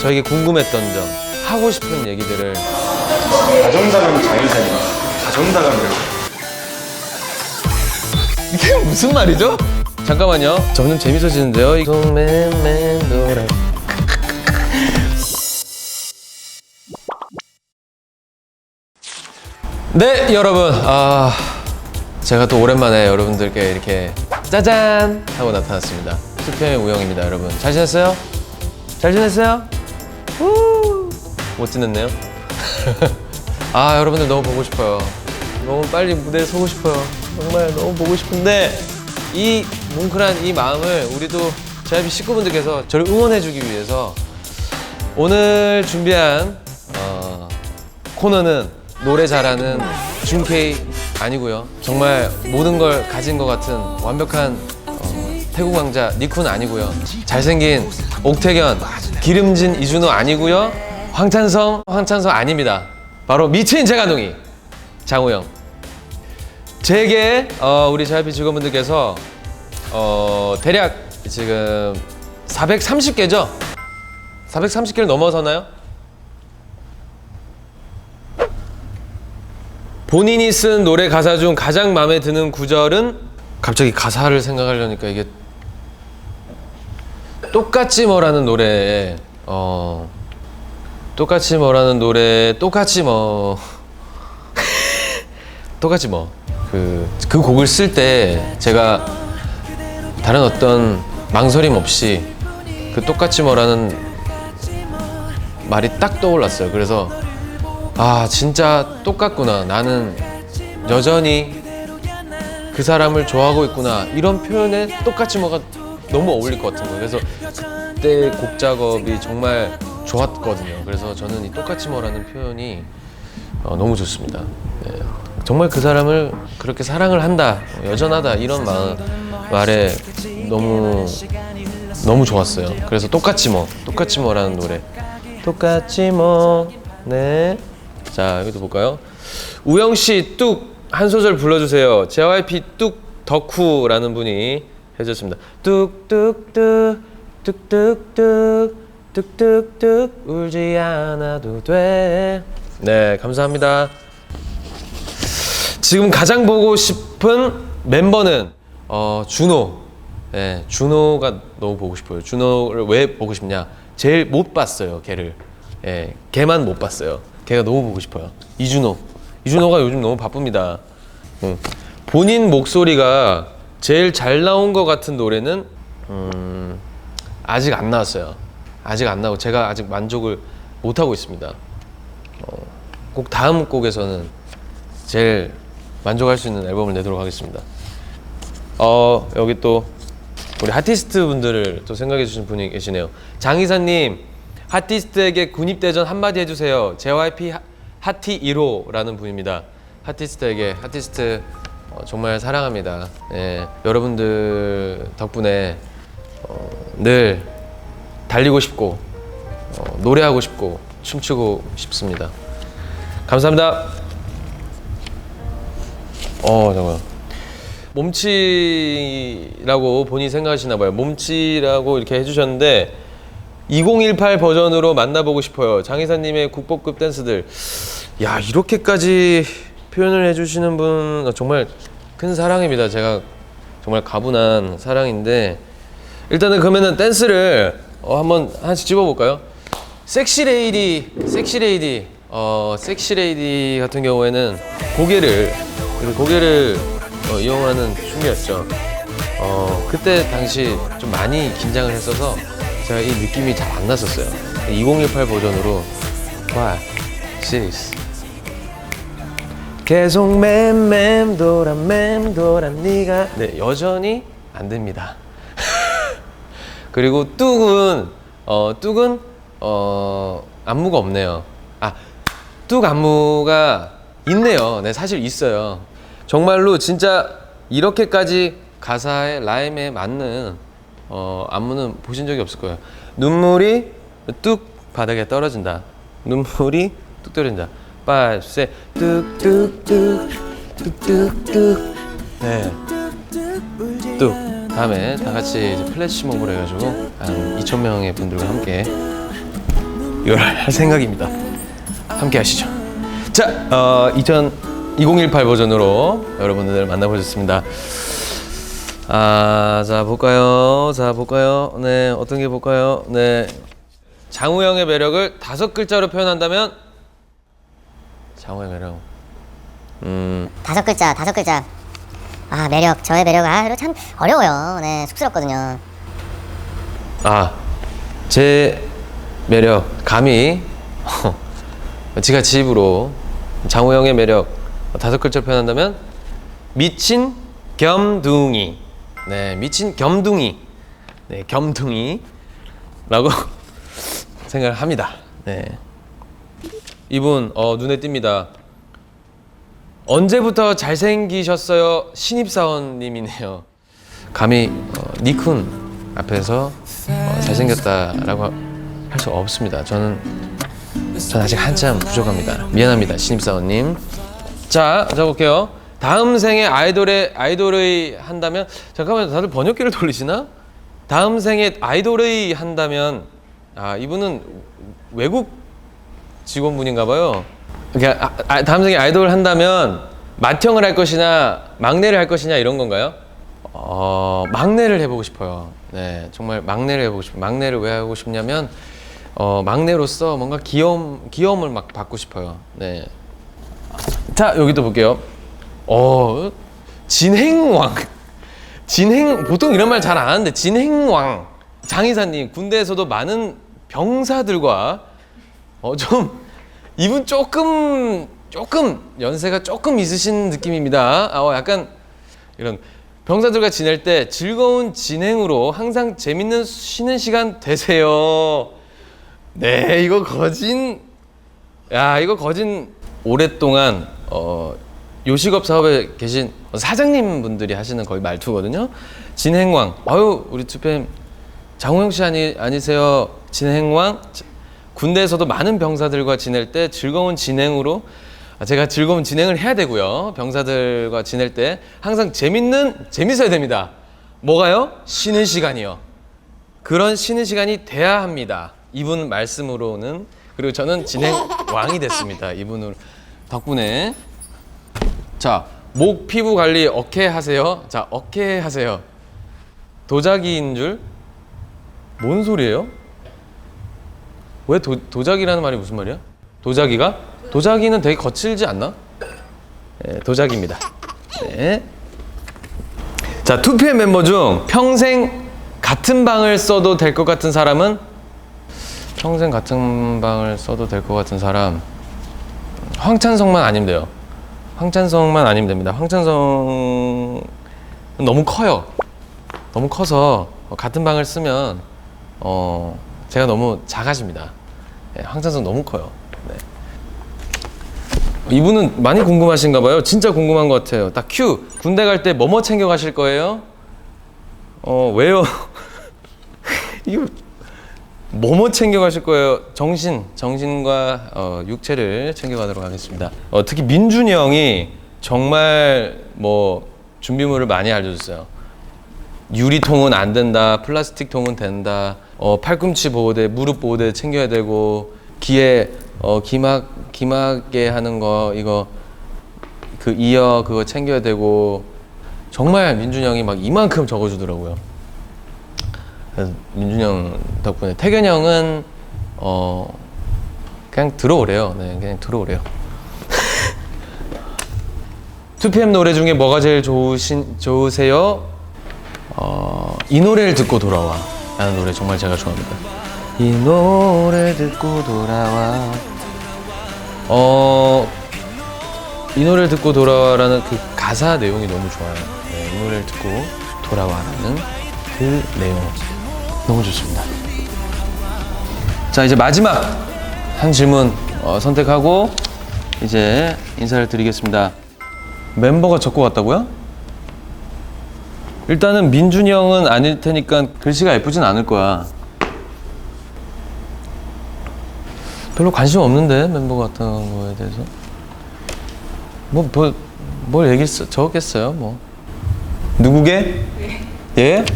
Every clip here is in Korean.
저에게 궁금했던 점, 하고 싶은 얘기들을. 가정다감 자유사님. 가정다감이라고. 이게 무슨 말이죠? 잠깐만요. 점점 재밌어지는데요. 동맨맨도라. 네, 여러분. 제가 또 오랜만에 여러분들께 이렇게 짜잔 하고 나타났습니다. 수평의 우영입니다, 여러분. 잘 지냈어요? 잘 지냈어요? 못 지냈네요. 여러분들 너무 보고 싶어요. 너무 빨리 무대에 서고 싶어요. 정말 너무 보고 싶은데 이 뭉클한 이 마음을 우리도 JYP 식구분들께서 저를 응원해주기 위해서 오늘 준비한 코너는 노래 잘하는 준케이 아니고요. 정말 모든 걸 가진 것 같은 완벽한 태국 왕자 니쿤 아니고요. 잘생긴 옥태견, 기름진 이준호 아니고요. 황찬성 아닙니다. 바로 미친 재간둥이 장우영. 제게 우리 JYP 직원분들께서 대략 지금 430개죠? 430개를 넘어서나요? 본인이 쓴 노래 가사 중 가장 마음에 드는 구절은, 갑자기 가사를 생각하려니까 이게 똑같이 뭐라는 노래에 똑같이 뭐라는 노래 똑같이 뭐 똑같이 뭐 그 곡을 쓸 때 제가 다른 어떤 망설임 없이 그 똑같이 뭐라는 말이 딱 떠올랐어요. 그래서 진짜 똑같구나, 나는 여전히 그 사람을 좋아하고 있구나, 이런 표현에 똑같이 뭐가 너무 어울릴 것 같은 거예요. 그래서 그때 곡 작업이 정말 좋았거든요. 그래서 저는 이 똑같이 뭐라는 표현이 너무 좋습니다. 네. 정말 그 사람을 그렇게 사랑을 한다, 여전하다, 이런 말에 너무 좋았어요. 그래서 똑같이 뭐라는 노래. 똑같이 뭐. 네. 자, 여기도 볼까요? 우영 씨 뚝 한 소절 불러주세요. JYP 뚝 덕후라는 분이 해줬습니다. 뚝뚝뚝 뚝뚝뚝 뚝뚝뚝 울지 않아도 돼. 네, 감사합니다. 지금 가장 보고 싶은 멤버는 준호. 네, 준호가 너무 보고 싶어요. 준호를 왜 보고 싶냐? 제일 못 봤어요, 걔를. 네, 걔만 못 봤어요. 걔가 너무 보고 싶어요. 이준호가 요즘 너무 바쁩니다. 본인 목소리가 제일 잘 나온 것 같은 노래는 아직 안 나왔어요. 아직 안 나오고 제가 아직 만족을 못 하고 있습니다. 꼭 다음 곡에서는 제일 만족할 수 있는 앨범을 내도록 하겠습니다. 여기 또 우리 하티스트 분들을 또 생각해 주신 분이 계시네요. 장이사님, 하티스트에게 군입대전 한마디 해주세요. JYP 하티 1호라는 분입니다. 하티스트 정말 사랑합니다. 네, 여러분들 덕분에 늘 달리고 싶고 노래하고 싶고 춤추고 싶습니다. 감사합니다. 잠깐만. 몸치라고 본인이 생각하시나 봐요. 몸치라고 이렇게 해주셨는데 2018 버전으로 만나보고 싶어요. 장희사님의 국보급 댄스들. 야, 이렇게까지 표현을 해주시는 분 정말 큰 사랑입니다. 제가 정말 가분한 사랑인데, 일단은 그러면은 댄스를 한번 하나씩 집어볼까요? 섹시레이디 같은 경우에는 고개를 이용하는 춤이었죠. 그때 당시 좀 많이 긴장을 했어서 제가 이 느낌이 잘 안 났었어요. 2018 버전으로 5, 6 계속 맴돌아 네가. 네, 여전히 안 됩니다. 그리고 뚝은 안무가 없네요. 뚝 안무가 있네요. 네, 사실 있어요. 정말로 진짜 이렇게까지 가사의 라임에 맞는 안무는 보신 적이 없을 거예요. 눈물이 뚝 바닥에 떨어진다. 눈물이 뚝 떨어진다. 5, 6 뚝뚝뚝 뚝뚝뚝. 네, 뚝. 다음에 다 같이 이제 플래시몹을 해가지고 한 2,000명의 분들과 함께 이걸 할 생각입니다. 함께 하시죠. 자, 2018 버전으로 여러분들 만나보셨습니다. 자 볼까요? 네, 어떤 게 볼까요? 네, 장우영의 매력을 5글자로 표현한다면? 장우영의 매력. 5글자. 아, 매력, 저의 매력. 이거 참 어려워요. 네, 쑥스럽거든요. 제 매력, 감히 지가 집으로 장우영의 매력 5글자로 표현한다면? 미친 겸둥이. 네, 미친 겸둥이. 네, 겸둥이라고 생각을 합니다. 네. 이분 눈에 띕니다. 언제부터 잘생기셨어요? 신입사원님이네요. 감히 니쿤 앞에서 잘생겼다라고 할 수 없습니다. 저는 아직 한참 부족합니다. 미안합니다, 신입사원님. 자 볼게요. 다음 생에 아이돌의 한다면, 잠깐만, 다들 번역기를 돌리시나? 다음 생에 아이돌의 한다면, 이분은 외국 직원분인가 봐요. 그러니까 다음 생에 아이돌 한다면 맏형을 할 것이냐 막내를 할 것이냐 이런 건가요? 막내를 해보고 싶어요. 네, 정말 막내를 해보고 싶어요. 막내를 왜 하고 싶냐면 막내로서 뭔가 귀여움을 막 받고 싶어요. 네. 자, 여기도 볼게요. 진행왕. 보통 이런 말 잘 안 하는데, 진행왕. 장의사님, 군대에서도 많은 병사들과 이분 조금 연세가 조금 있으신 느낌입니다. 약간 이런 병사들과 지낼 때 즐거운 진행으로 항상 재밌는 쉬는 시간 되세요. 네, 이거 거진 오랫동안 요식업 사업에 계신 사장님 분들이 하시는 거의 말투거든요. 진행왕. 우리 투팸 장우영 씨 아니세요? 진행왕. 군대에서도 많은 병사들과 지낼 때 즐거운 진행으로, 제가 즐거운 진행을 해야 되고요. 병사들과 지낼 때 항상 재밌어야 됩니다. 뭐가요? 쉬는 시간이요. 그런 쉬는 시간이 돼야 합니다. 이분 말씀으로는. 그리고 저는 진행왕이 됐습니다. 이분 덕분에. 자, 목 피부 관리 어케 하세요. 자, 어케 하세요. 도자기인 줄? 뭔 소리예요? 왜 도자기라는 말이 무슨 말이야? 도자기가? 도자기는 되게 거칠지 않나? 네, 도자기입니다. 네. 자, 2PM 멤버 중 평생 같은 방을 써도 될 것 같은 사람은? 평생 같은 방을 써도 될 것 같은 사람, 황찬성만 아니면 돼요. 황찬성만 아니면 됩니다. 황찬성은 너무 커요. 너무 커서 같은 방을 쓰면 제가 너무 작아집니다. 네, 황찬성 너무 커요. 네. 이분은 많이 궁금하신가 봐요. 진짜 궁금한 것 같아요. 딱 큐! 군대 갈 때 뭐뭐 챙겨 가실 거예요? 왜요? 이거 뭐뭐 챙겨 가실 거예요? 정신과 육체를 챙겨 가도록 하겠습니다. 특히 민준이 형이 정말 준비물을 많이 알려줬어요. 유리통은 안 된다, 플라스틱 통은 된다, 팔꿈치 보호대, 무릎 보호대 챙겨야 되고, 귀에 귀마개 하는 거, 이거 그 이어 그거 챙겨야 되고, 정말 민준이 형이 막 이만큼 적어주더라고요. 그래서 민준이 형 덕분에. 태견이 형은 그냥 들어오래요. 네, 그냥 들어오래요. 2PM 노래 중에 뭐가 제일 좋으세요? 이 노래를 듣고 돌아와 라는 노래 정말 제가 좋아합니다. 이 노래 듣고 돌아와. 이 노래를 듣고 돌아와라는 그 가사 내용이 너무 좋아요. 네, 이 노래를 듣고 돌아와라는 그 내용 너무 좋습니다. 자, 이제 마지막 한 질문 선택하고 이제 인사를 드리겠습니다. 멤버가 적고 왔다고요? 일단은 민준이 형은 아닐 테니까 글씨가 예쁘진 않을 거야. 별로 관심 없는데, 멤버 같은 거에 대해서. 뭘 적었겠어요, 뭐. 누구게? 예?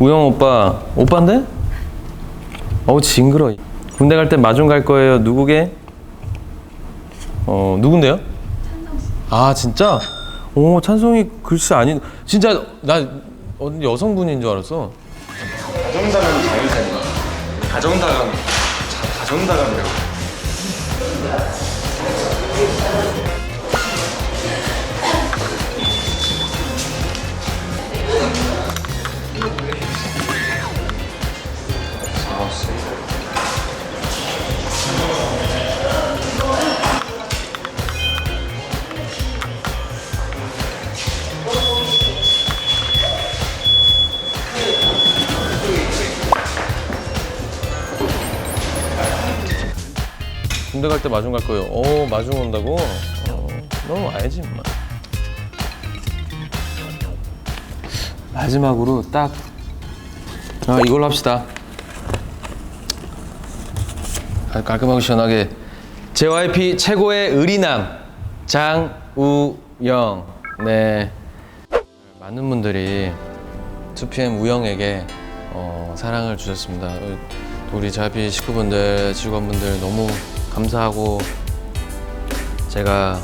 우영 오빠, 오빠인데? 어우 징그러. 군대 갈 때 마중 갈 거예요. 누구게? 누군데요? 아 진짜? 오 찬송이 글쎄 아닌 진짜 나 여성분인 줄 알았어. 다정다감 자유자님. 다정다감이라고. 군대 갈 때 마중 갈 거예요. 오 마중 온다고? 너 와야지 임마. 마지막으로 딱 이걸로 합시다. 깔끔하고 시원하게 JYP 최고의 의리남 장우영. 네, 많은 분들이 2PM 우영에게 사랑을 주셨습니다. 우리 JYP 식구분들, 직원분들 너무 감사하고 제가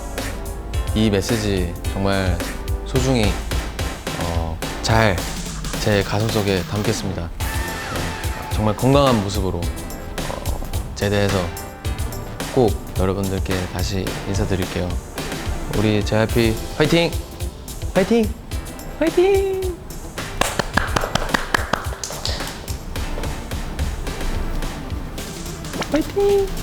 이 메시지 정말 소중히 잘 제 가슴 속에 담겠습니다. 정말 건강한 모습으로 제대해서 꼭 여러분들께 다시 인사드릴게요. 우리 JYP 화이팅! 화이팅! 화이팅! 화이팅!